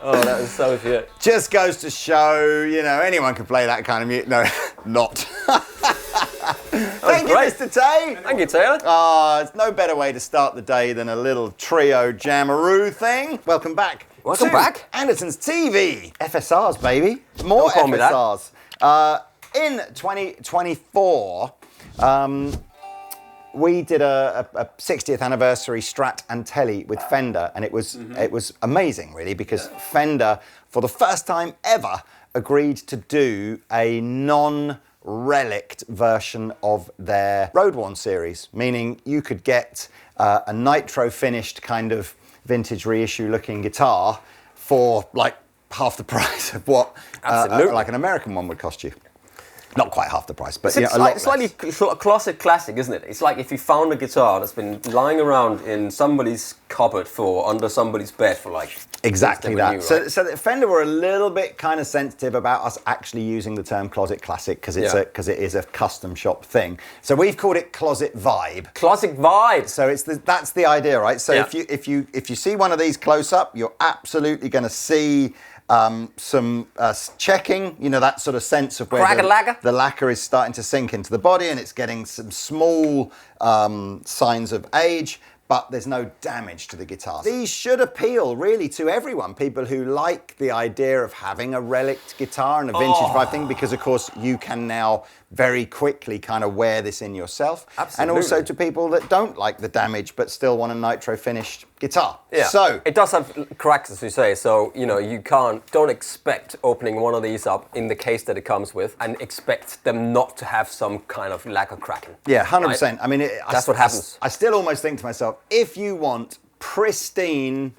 Oh, that was so shit. Just goes to show, you know, anyone can play that kind of music. No, not. Thank you, Mr. Tay. Thank you, Taylor. There's no better way to start the day than a little trio jammeroo thing. Welcome back. Welcome back. Andertons TV. FSRs, baby. More Don't call me that. FSRs. In 2024, we did a 60th anniversary Strat and Tele with Fender, and it was amazing, really, because Fender, for the first time ever, agreed to do a non-relict version of their Road One series, meaning you could get a nitro-finished kind of vintage reissue-looking guitar for like half the price of what like an American one would cost you. Not quite half the price, but It's a lot slightly sort of classic, isn't it? It's like if you found a guitar that's been lying around in somebody's cupboard under somebody's bed for like... Exactly that. New, right? So Fender were a little bit kind of sensitive about us actually using the term closet classic because it is a custom shop thing. So we've called it closet vibe. Closet vibe. So that's the idea, right? So if you see one of these close up, you're absolutely going to see some checking, you know, that sort of sense of where the lacquer is starting to sink into the body and it's getting some small signs of age, but there's no damage to the guitar. These should appeal really to everyone, people who like the idea of having a relict guitar and a vintage vibe thing, because of course you can now very quickly kind of wear this in yourself. Absolutely. And also to people that don't like the damage but still want a nitro finished guitar. Yeah. So it does have cracks, as we say, so you know don't expect opening one of these up in the case that it comes with and expect them not to have some kind of lacquer cracking. Yeah, 100%. Right? I mean, that's what happens. I still almost think to myself, if you want pristine,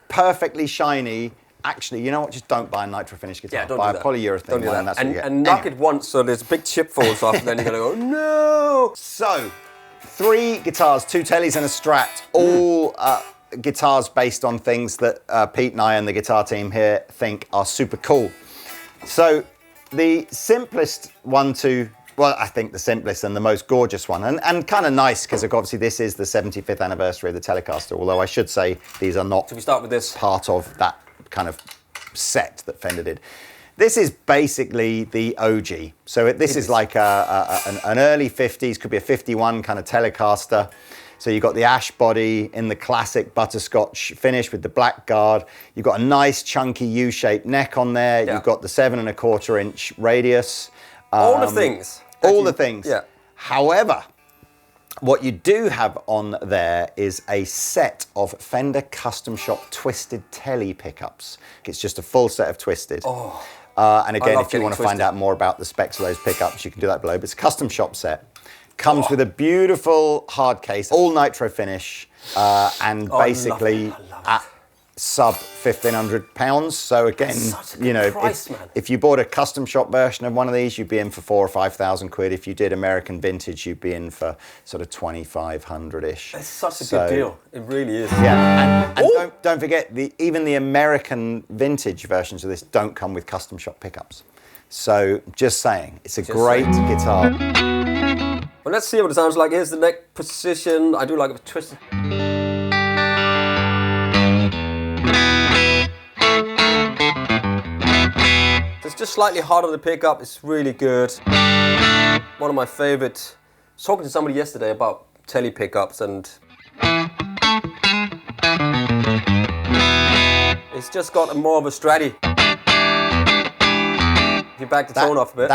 perfectly shiny, actually, you know what? Just don't buy a nitro finished guitar. Yeah, don't buy do a that. polyurethane Don't do one, that. and that's what you get. And knock it once so there's a big chip falls off, and then you're gonna go, no. So, 3 guitars, 2 Teles and a Strat, all guitars based on things that Pete and I and the guitar team here think are super cool. So, the simplest one I think the simplest and the most gorgeous one, and kind of nice because obviously this is the 75th anniversary of the Telecaster, although I should say these are not So we start with this. part of that kind of set that Fender did. This is basically the OG. So this is like an early 50s, could be a 51 kind of Telecaster. So you've got the ash body in the classic butterscotch finish with the black guard. You've got a nice chunky U-shaped neck on there. Yeah. You've got the 7¼ inch radius. All the things. All the things. Yeah. However, what you do have on there is a set of Fender Custom Shop Twisted Tele pickups. It's just a full set of Twisted. Oh, and again, love if you want to getting find out more about the specs of those pickups, you can do that below. But it's a custom shop set. Comes with a beautiful hard case, all nitro finish, and basically at sub £1,500. So again, you know, if you bought a custom shop version of one of these, you'd be in for 4,000 or 5,000 quid. If you did American vintage, you'd be in for sort of 2,500-ish. It's such a good deal. It really is. Yeah, and don't forget, even the American vintage versions of this don't come with custom shop pickups. So just saying, it's a great guitar. Well, let's see what it sounds like. Here's the neck position. I do like a twisted. It's just slightly hard on the pickup. It's really good. One of my favorite. I was talking to somebody yesterday about Tele pickups, and it's just got more of a stratty. If you back the tone off a bit.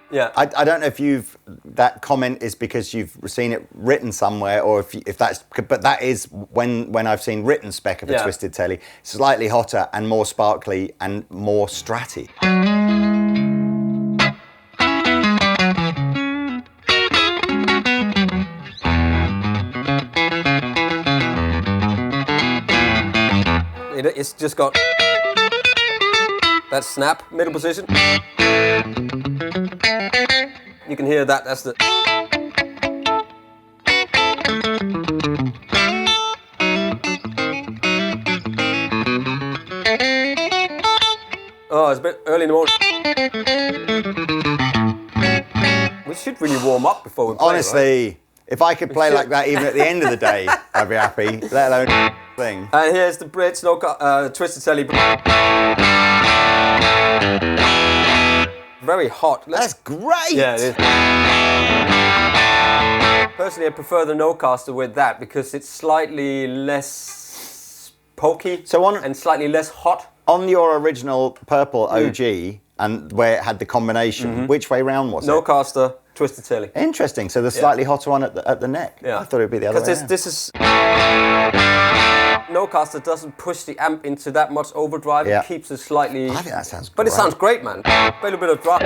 Yeah. I don't know if that comment is because you've seen it written somewhere, or if that's, but that is when I've seen written spec of a Twisted Tele, slightly hotter and more sparkly and more stratty. It's just got that snap middle position. You can hear that, that's the... Oh, it's a bit early in the morning. We should really warm up before we play. Honestly, right? if I could play like that even at the end of the day, I'd be happy, let alone... thing. And here's the bridge, Twisted Tele. Very hot. That's great! Yeah, it is. Personally, I prefer the Nocaster with that because it's slightly less pokey and slightly less hot. On your original purple OG, and where it had the combination, which way round was it? Nocaster, Twisted Tele. Interesting. So the slightly hotter one at the neck. Yeah. I thought it would be the other way Because around. this is... Nocaster doesn't push the amp into that much overdrive. Yeah. It keeps it slightly... I think that sounds great. But it sounds great, man. A little bit of drop.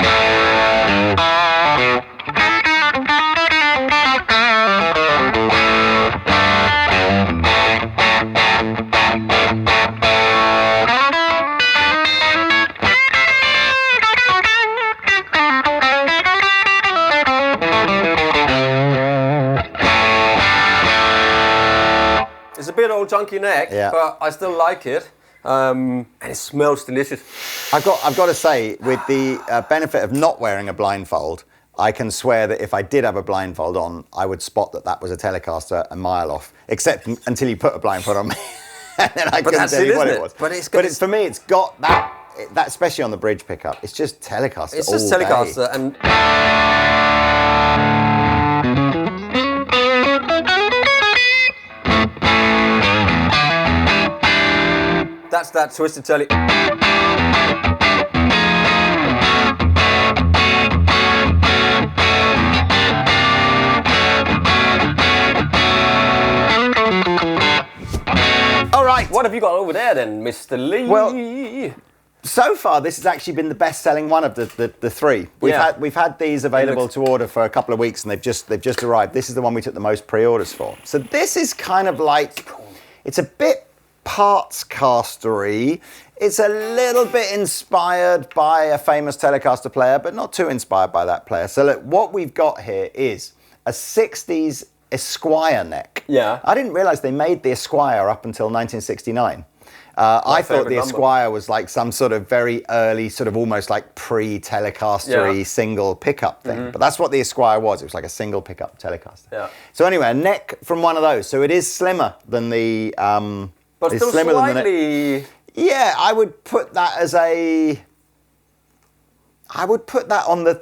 It's a bit old junky neck, but I still like it. And it smells delicious. I've got to say, with the benefit of not wearing a blindfold, I can swear that if I did have a blindfold on, I would spot that was a Telecaster a mile off. Except until you put a blindfold on me, and then I couldn't tell you what it was. But for me, it's got that, especially on the bridge pickup. It's just Telecaster. It's just Telecaster, and that's that Twisted Tele. All right. What have you got over there then, Mr. Lee? Well, so far this has actually been the best-selling one of the three. We've had these available to order for a couple of weeks, and they've just arrived. This is the one we took the most pre-orders for. So this is kind of like, it's a bit parts castery. It's a little bit inspired by a famous Telecaster player, but not too inspired by that player. So look, what we've got here is a 60s Esquire neck. Yeah. I didn't realize they made the Esquire up until 1969. I thought the Esquire was like some sort of very early, sort of almost like pre-Telecaster-y single pickup thing. But that's what the Esquire was. It was like a single pickup Telecaster. Yeah. So anyway, a neck from one of those. So it is slimmer than the... but still slightly... Yeah, I would put that as a... I would put that on the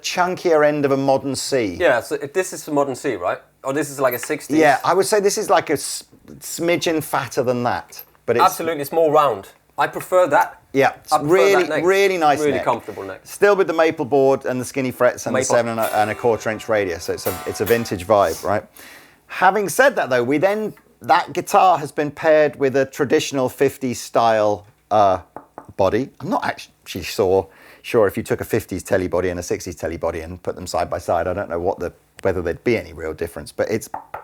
chunkier end of a modern C. Yeah, so if this is a modern C, right? Or this is like a 60s? Yeah, I would say this is like a smidgen fatter than that. But it's, absolutely, it's more round. I prefer that. Yeah, it's really nice Really neck. comfortable neck. Still with the maple board and the skinny frets and the 7¼ inch radius. So it's a vintage vibe, right? Having said that though, that guitar has been paired with a traditional 50s style body. I'm not actually sure if you took a 50s Tele body and a 60s Tele body and put them side by side. I don't know whether there'd be any real difference, but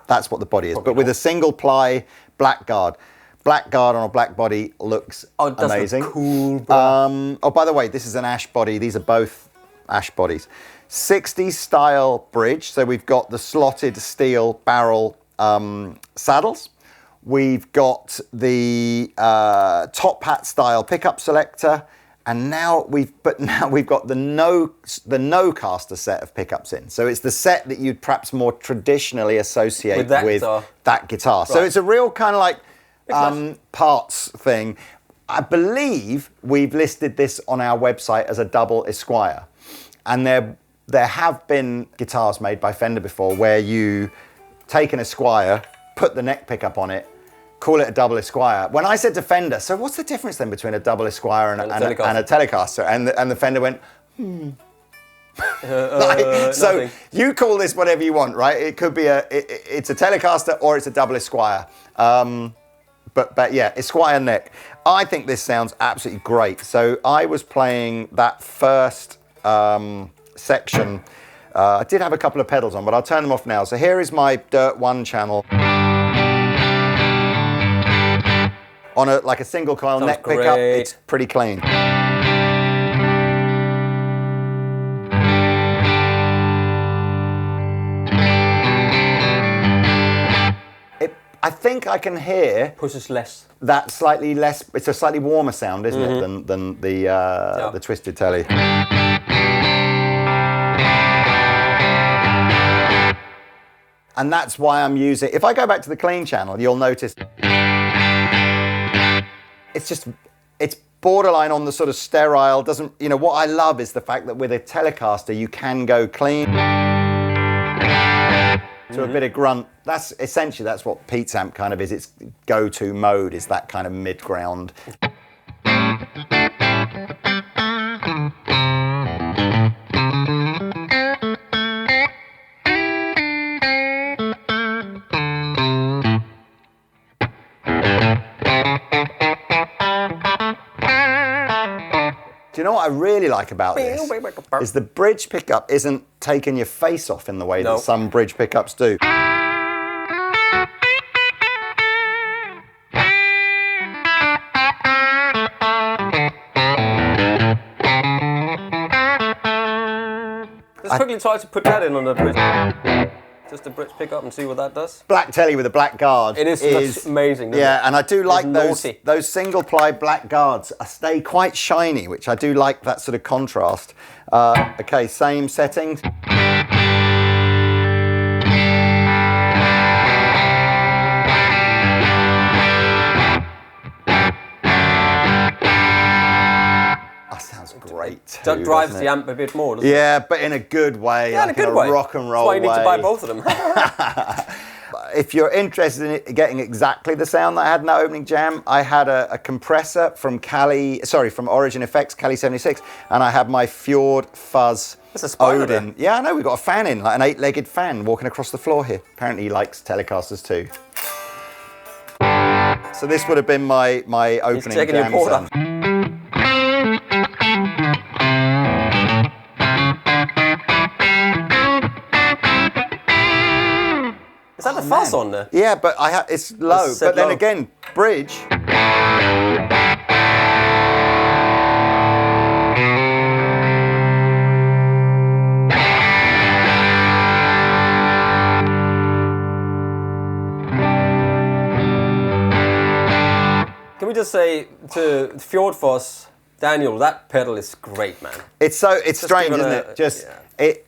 that's what the body is. But with a single ply black guard. Black guard on a black body looks amazing. Look cool, bro. Oh, by the way, this is an ash body. These are both ash bodies. 60s style bridge. So we've got the slotted steel barrel saddles. We've got the top hat style pickup selector. And now we've got the Nocaster set of pickups in. So it's the set that you'd perhaps more traditionally associate with that guitar. Right. So it's a real kind of like parts thing. I believe we've listed this on our website as a Double Esquire. And there have been guitars made by Fender before where you take an Esquire, put the neck pickup on it, call it a Double Esquire. When I said to Fender, so what's the difference then between a Double Esquire and a Telecaster? And the Fender went, so you call this whatever you want, right? It could be it's a Telecaster or it's a Double Esquire. But yeah, Esquire neck. I think this sounds absolutely great. So I was playing that first section. I did have a couple of pedals on, but I'll turn them off now. So here is my Dirt 1 channel. On a single coil neck pickup, it's pretty clean. I think I can hear pushes less. That slightly less. It's a slightly warmer sound, isn't it, than the Twisted Tele. And that's why I'm using. If I go back to the clean channel, you'll notice. it's borderline on the sort of sterile, doesn't, you know, what I love is the fact that with a Telecaster you can go clean to a bit of grunt. That's essentially, that's what Pete's amp kind of is. Its go-to mode is that kind of mid-ground. Do you know what I really like about this? Is the bridge pickup isn't taking your face off in the way that some bridge pickups do. Let's quickly try to put that in on the bridge. Just a bridge pickup and see what that does. Black telly with a black guard. It is amazing. Yeah, and I do like those single ply black guards. Stay quite shiny, which I do like that sort of contrast. Okay, same settings. Great. That drives the amp a bit more, doesn't it? Yeah, but in a good way. Yeah, like in a good way. Rock and roll way. That's why you need to buy both of them. If you're interested in getting exactly the sound that I had in that opening jam, I had a compressor from from Origin Effects, Cali 76, and I had my Fjord Fuzz Odin. There. Yeah, I know, we've got a fan in, like an 8-legged fan walking across the floor here. Apparently he likes Telecasters too. So this would have been my opening jam sound. Is that the fuzz on there? Yeah, but it's low. But then again, bridge. Can we just say to Fjordfoss, Daniel, that pedal is great, man. It's strange, isn't it? Just it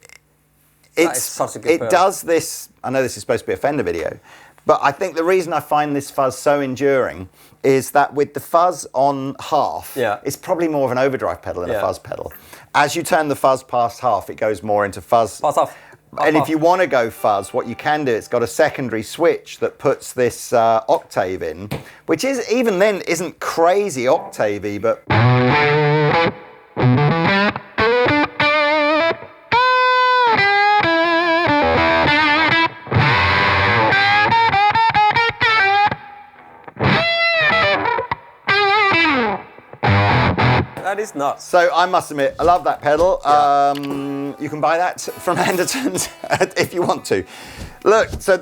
does this. I know this is supposed to be a Fender video, but I think the reason I find this fuzz so enduring is that with the fuzz on half, it's probably more of an overdrive pedal than a fuzz pedal. As you turn the fuzz past half, it goes more into fuzz. Past half. And if you want to go fuzz, what you can do, it's got a secondary switch that puts this octave in, which is even then isn't crazy octavey, but. That is nuts. So I must admit, I love that pedal. Yeah. You can buy that from Andertons if you want to. Look, so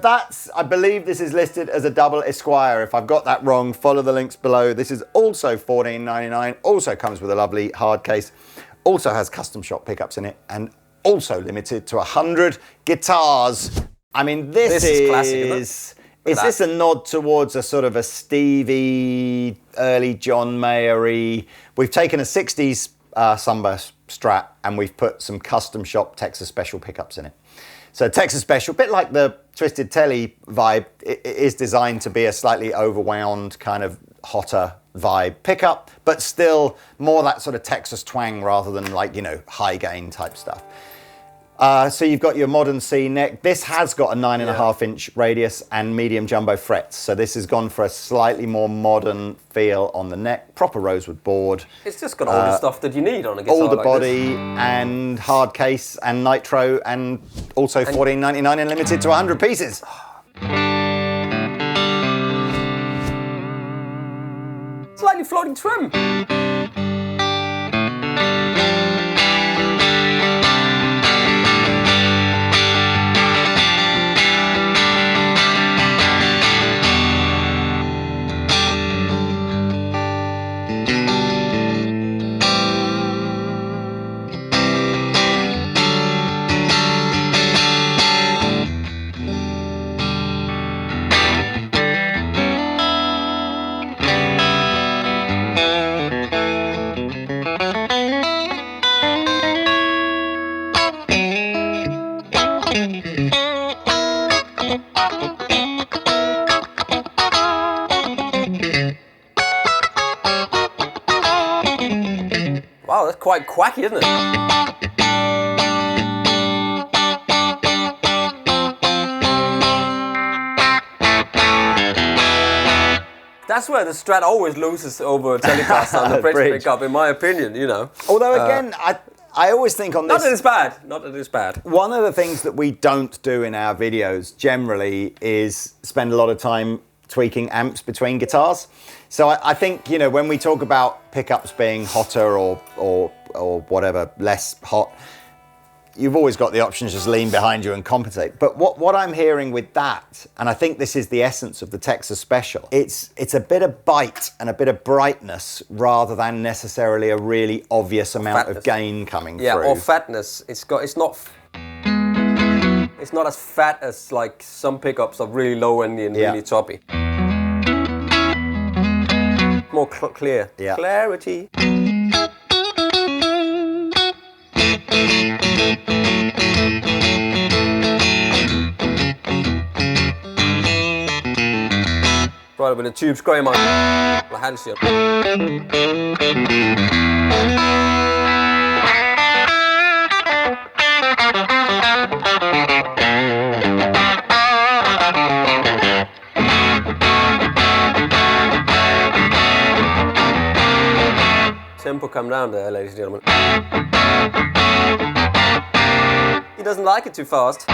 I believe this is listed as a Double Esquire. If I've got that wrong, follow the links below. This is also $14.99. Also comes with a lovely hard case. Also has custom shop pickups in it, and also limited to 100 guitars. I mean, this is classic, isn't it? Is this a nod towards a sort of a Stevie, early John Mayer-y? We've taken a 60s Sunburst Strat and we've put some custom shop Texas Special pickups in it. So Texas Special, a bit like the Twisted Tele vibe, it is designed to be a slightly overwound, kind of hotter vibe pickup, but still more that sort of Texas twang rather than like, you know, high gain type stuff. So you've got your modern C neck. This has got a 9.5-inch radius and medium jumbo frets. So this has gone for a slightly more modern feel on the neck. Proper rosewood board. It's just got all the stuff that you need on a guitar. All the body and hard case and nitro, and also $14.99 and limited to 100 pieces. Slightly floating trim. Wow, that's quite quacky, isn't it? That's where the Strat always loses over a Telecaster on the bridge pickup, in my opinion, you know. Although again, I always think on this... Not that it's bad, not that it's bad. One of the things that we don't do in our videos generally is spend a lot of time tweaking amps between guitars. So I think, you know, when we talk about pickups being hotter or whatever, less hot, you've always got the option to just lean behind you and compensate. But what I'm hearing with that, and I think this is the essence of the Texas Special, it's a bit of bite and a bit of brightness rather than necessarily a really obvious amount of gain coming through. Yeah, or fatness. It's not as fat as like some pickups are really low end and really toppy. More clear. Yeah. Clarity. Right with the tube screamer. My hands here. Tempo come down there, ladies and gentlemen. He doesn't like it too fast.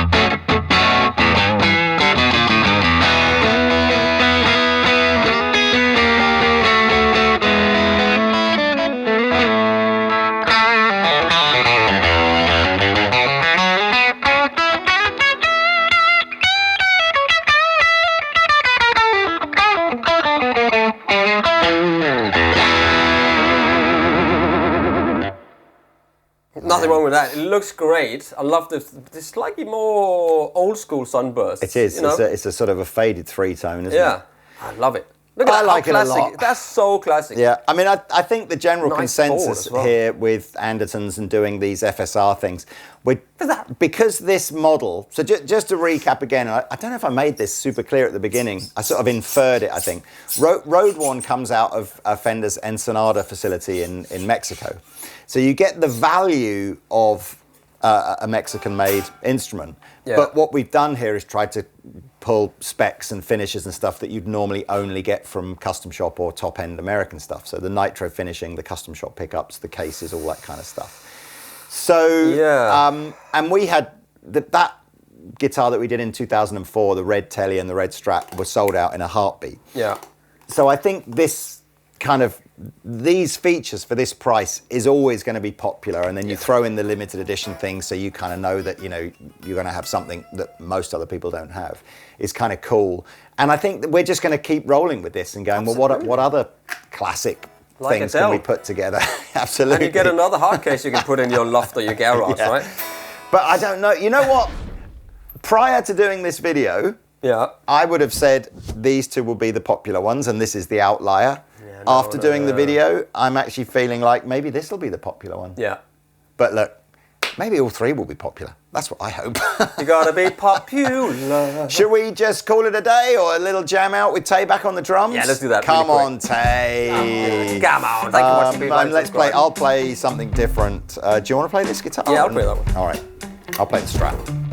Nothing wrong with that. It looks great. I love this slightly more old school sunburst. It is. You know? It's a sort of a faded three-tone, isn't it? Yeah, I love it. Look at that, like it a classic. lot. That's so classic. Yeah, I mean, I think the general Nice consensus board as well. here with Andertons and doing these FSR things, because this model, so just to recap again, I don't know if I made this super clear at the beginning, I sort of inferred it, I think. Road One comes out of Fender's Ensenada facility in Mexico. So you get the value of a Mexican-made instrument, but what we've done here is tried to pull specs and finishes and stuff that you'd normally only get from custom shop or top-end American stuff. So the nitro finishing, the custom shop pickups, the cases, all that kind of stuff. So, and we had that guitar that we did in 2004, the red Tele and the red Strat, was sold out in a heartbeat. Yeah. So I think this kind of, these features for this price is always going to be popular, and then you throw in the limited edition thing so you kind of know that, you know, you're going to have something that most other people don't have. It's kind of cool. And I think that we're just going to keep rolling with this and going, well, what other classic things can we put together? Absolutely. And you get another hard case you can put in your loft or your garage, right? But I don't know. You know what? Prior to doing this video, I would have said these two will be the popular ones, and this is the outlier. After doing the video, I'm actually feeling like maybe this will be the popular one. Yeah. But look, maybe all three will be popular. That's what I hope. You gotta be popular. Should we just call it a day, or a little jam out with Tay back on the drums? Yeah, let's do that. Come on, Tay. Come on. Thank you much for let's play. I'll play something different. Do you want to play this guitar? Yeah, I'll play that one. All right. I'll play the Strat.